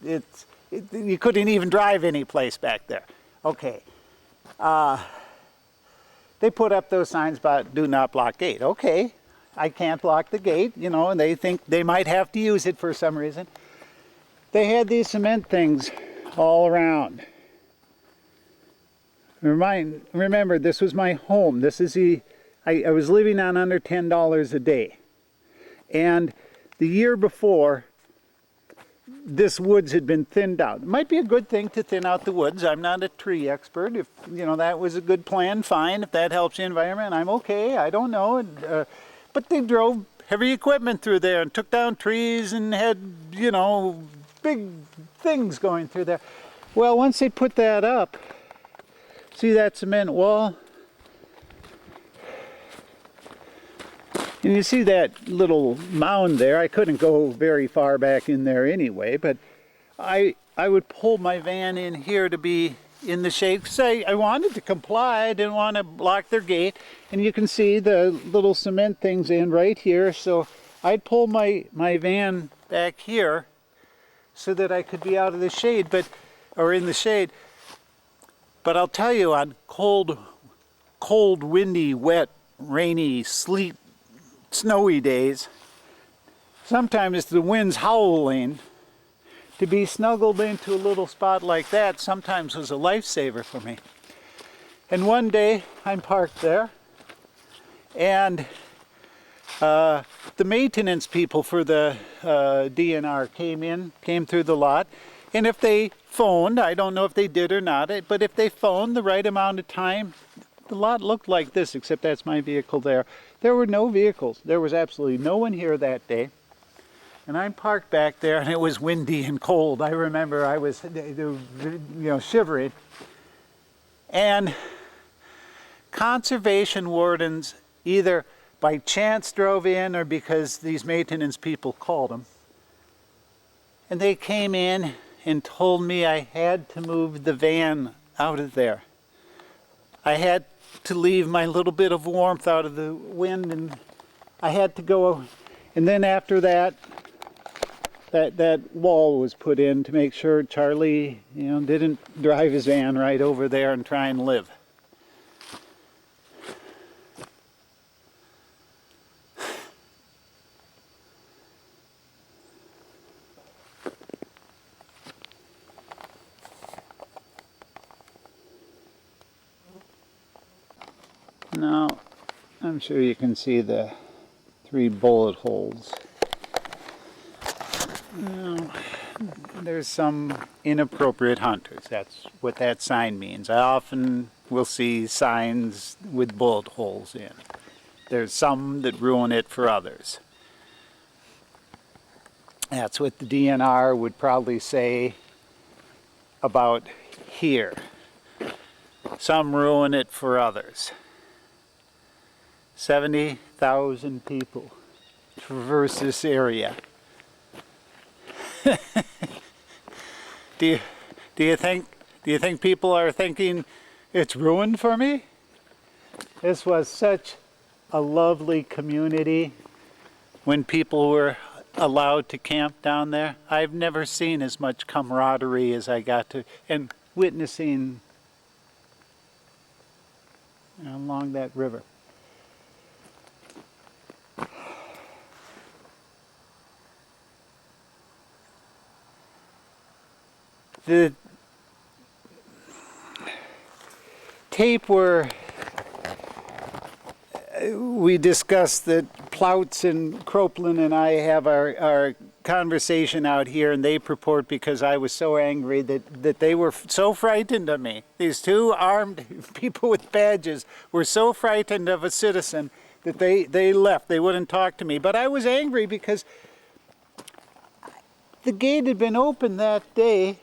You couldn't even drive any place back there. Okay. They put up those signs about do not block gate. Okay, I can't block the gate, you know, and they think they might have to use it for some reason. They had these cement things all around. Remember, this was my home. This is I was living on under $10 a day. And the year before, this woods had been thinned out. It might be a good thing to thin out the woods. I'm not a tree expert. If you know that was a good plan, fine. If that helps the environment, I'm okay. I don't know. But they drove heavy equipment through there and took down trees and had, you know, big things going through there. Well, once they put that up, see that cement wall? And you see that little mound there. I couldn't go very far back in there anyway, but I would pull my van in here to be in the shade because I wanted to comply. I didn't want to block their gate. And you can see the little cement things in right here. So I'd pull my van back here so that I could be out of the shade, or in the shade. But I'll tell you, on cold, windy, wet, rainy, sleet, snowy days, sometimes the wind's howling. To be snuggled into a little spot like that sometimes was a lifesaver for me. And one day I'm parked there, and the maintenance people for the DNR came through the lot, and if they phoned, I don't know if they did or not, but if they phoned the right amount of time, the lot looked like this, except that's my vehicle there. There were no vehicles. There was absolutely no one here that day. And I'm parked back there, and it was windy and cold. I remember I was, shivering. And conservation wardens either by chance drove in or because these maintenance people called them. And they came in and told me I had to move the van out of there. I had to leave my little bit of warmth out of the wind, and I had to go. And then after that, that wall was put in to make sure Charlie, didn't drive his van right over there and try and live. Now, I'm sure you can see the 3 bullet holes. Now, there's some inappropriate hunters. That's what that sign means. I often will see signs with bullet holes in. There's some that ruin it for others. That's what the DNR would probably say about here. Some ruin it for others. 70,000 people traverse this area. Do you think people are thinking it's ruined for me? This was such a lovely community when people were allowed to camp down there. I've never seen as much camaraderie as I got to, and witnessing along that river. The tape where we discussed that Ploutz and Croplin and I have our conversation out here, and they purport because I was so angry that they were so frightened of me. These 2 armed people with badges were so frightened of a citizen that they left. They wouldn't talk to me. But I was angry because the gate had been open that day,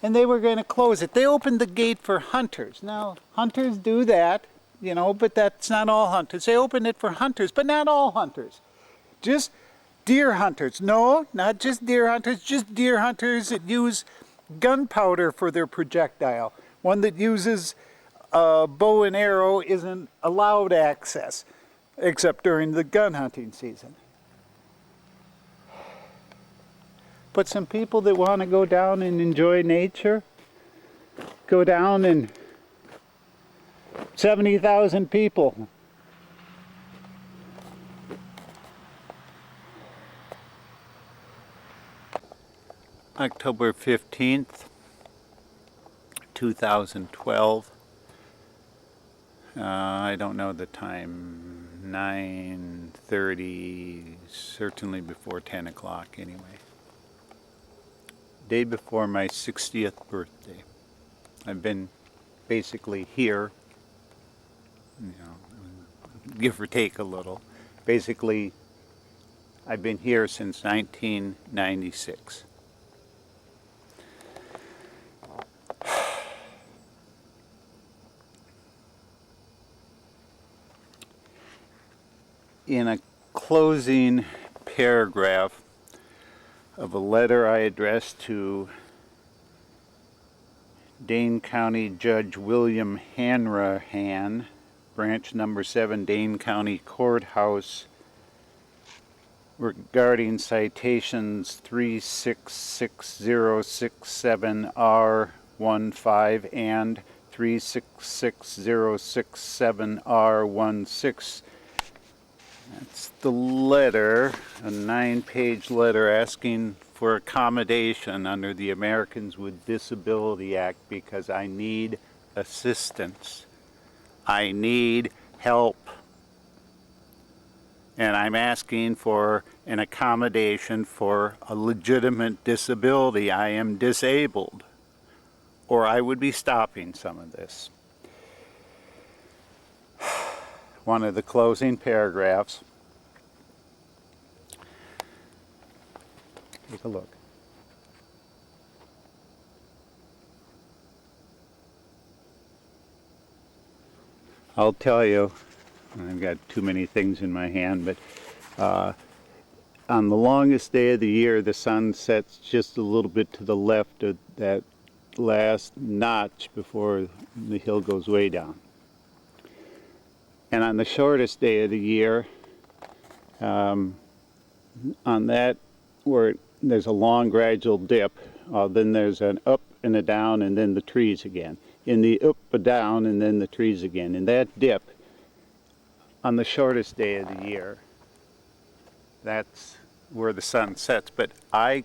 and they were going to close it. They opened the gate for hunters. Now, hunters do that, but that's not all hunters. They opened it for hunters, but not all hunters. Just deer hunters. No, not just deer hunters, just deer hunters that use gunpowder for their projectile. One that uses a bow and arrow isn't allowed access, except during the gun hunting season. But some people that want to go down and enjoy nature, go down and 70,000 people. October 15th, 2012. I don't know the time, 9:30, certainly before 10 o'clock anyway. Day before my 60th birthday. I've been basically here, give or take a little. Basically, I've been here since 1996. In a closing paragraph of a letter I addressed to Dane County Judge William Hanrahan, Branch Number 7, Dane County Courthouse, regarding citations 366067R15 and 366067R16. That's the letter, a 9-page letter asking for accommodation under the Americans with Disability Act because I need assistance. I need help. And I'm asking for an accommodation for a legitimate disability. I am disabled, or I would be stopping some of this. One of the closing paragraphs. Take a look. I'll tell you, I've got too many things in my hand, but on the longest day of the year, the sun sets just a little bit to the left of that last notch before the hill goes way down. And on the shortest day of the year, on that where there's a long gradual dip, then there's an up and a down and then the trees again. In the up, a down, and then the trees again. In that dip, on the shortest day of the year, that's where the sun sets. But I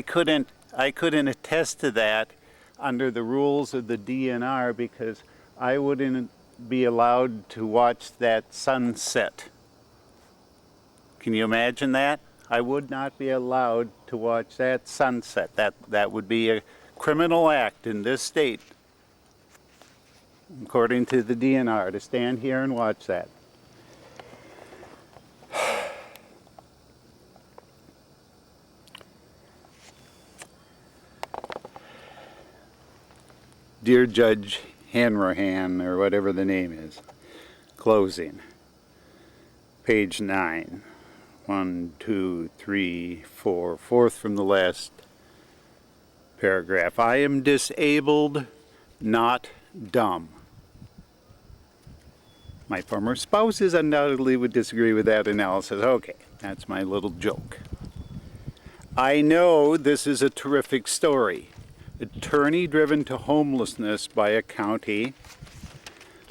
couldn't attest to that under the rules of the DNR because I wouldn't be allowed to watch that sunset. Can you imagine that? I would not be allowed to watch that sunset. That would be a criminal act in this state, according to the DNR, to stand here and watch that. Dear Judge Hanrahan, or whatever the name is, closing, page 9, 1, 2, 3, 4, fourth from the last paragraph. I am disabled, not dumb. My former spouses undoubtedly would disagree with that analysis. Okay, that's my little joke. I know this is a terrific story. Attorney driven to homelessness by a county.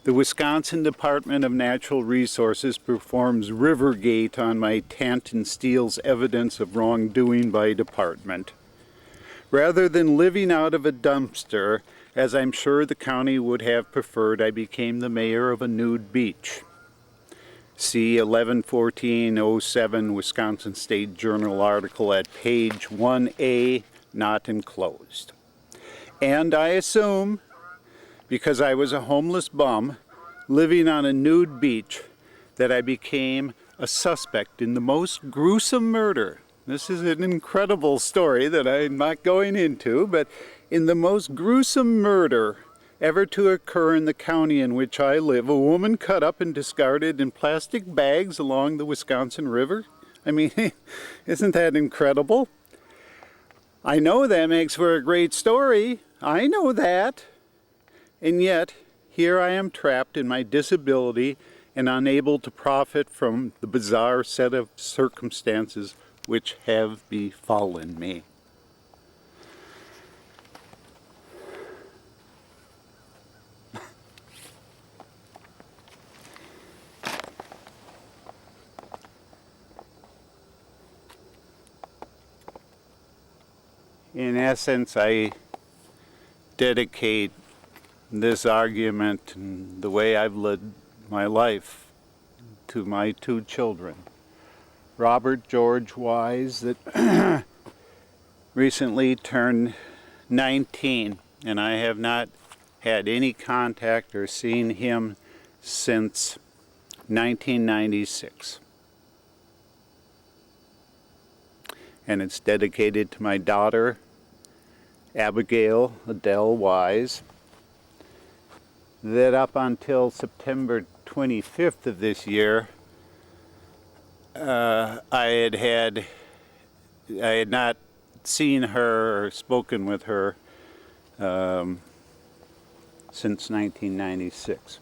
The Wisconsin Department of Natural Resources performs Rivergate on my tent and steals evidence of wrongdoing by department. Rather than living out of a dumpster, as I'm sure the county would have preferred, I became the mayor of a nude beach. See 11/14/07 Wisconsin State Journal article at page 1A, not enclosed. And I assume, because I was a homeless bum living on a nude beach, that I became a suspect in the most gruesome murder. This is an incredible story that I'm not going into, but in the most gruesome murder ever to occur in the county in which I live, a woman cut up and discarded in plastic bags along the Wisconsin River. I mean, isn't that incredible? I know that makes for a great story. I know that. And yet, here I am trapped in my disability and unable to profit from the bizarre set of circumstances which have befallen me. In essence, I dedicate this argument and the way I've led my life to my two children. Robert George Wise, that recently turned 19, and I have not had any contact or seen him since 1996. And it's dedicated to my daughter, Abigail Adele Wise, that up until September 25th of this year, I had not seen her or spoken with her since 1996.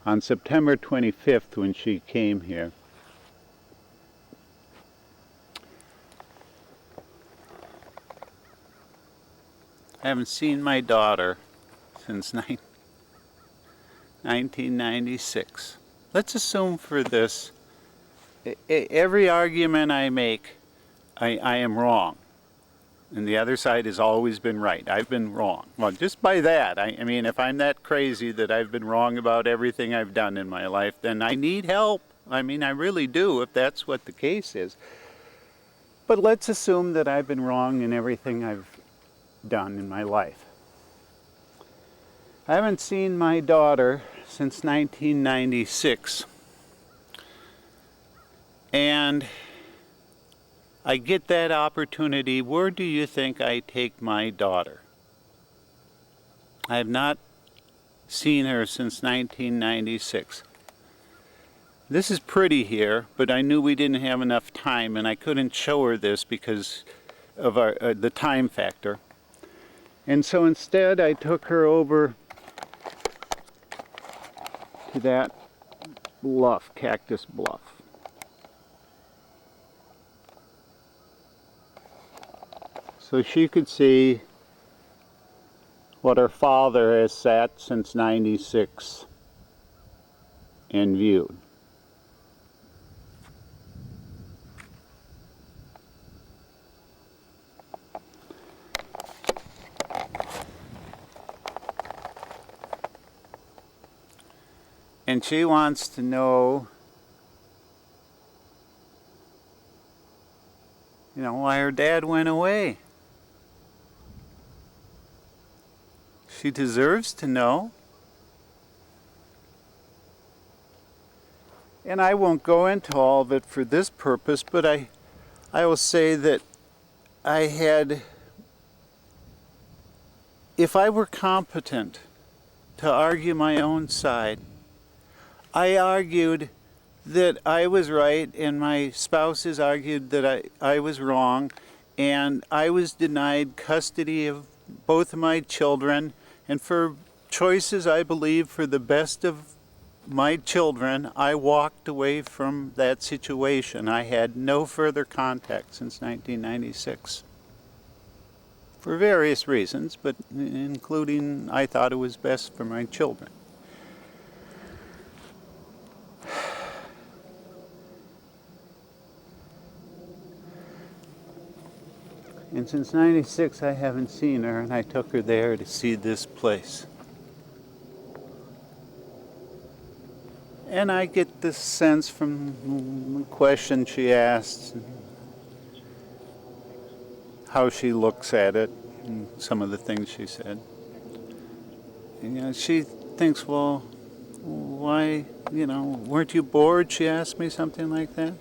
On September 25th, when she came here, I haven't seen my daughter since 1996. Let's assume for this, every argument I make, I am wrong. And the other side has always been right. I've been wrong. Well, just by that, I mean, if I'm that crazy that I've been wrong about everything I've done in my life, then I need help. I mean, I really do, if that's what the case is. But let's assume that I've been wrong in everything I've done in my life. I haven't seen my daughter since 1996. And I get that opportunity. Where do you think I take my daughter? I have not seen her since 1996. This is pretty here, but I knew we didn't have enough time, and I couldn't show her this because of the time factor. And so instead I took her over to that bluff, Cactus Bluff. So she could see what her father has sat since 96 and viewed. And she wants to know, why her dad went away. She deserves to know. And I won't go into all of it for this purpose, but I will say that if I were competent to argue my own side, I argued that I was right and my spouses argued that I was wrong, and I was denied custody of both of my children, and for choices I believe for the best of my children, I walked away from that situation. I had no further contact since 1996. For various reasons, but including I thought it was best for my children. And since 96 I haven't seen her, and I took her there to see this place. And I get this sense from the question she asked, how she looks at it, and some of the things she said. And, she thinks, well, why, weren't you bored? She asked me something like that.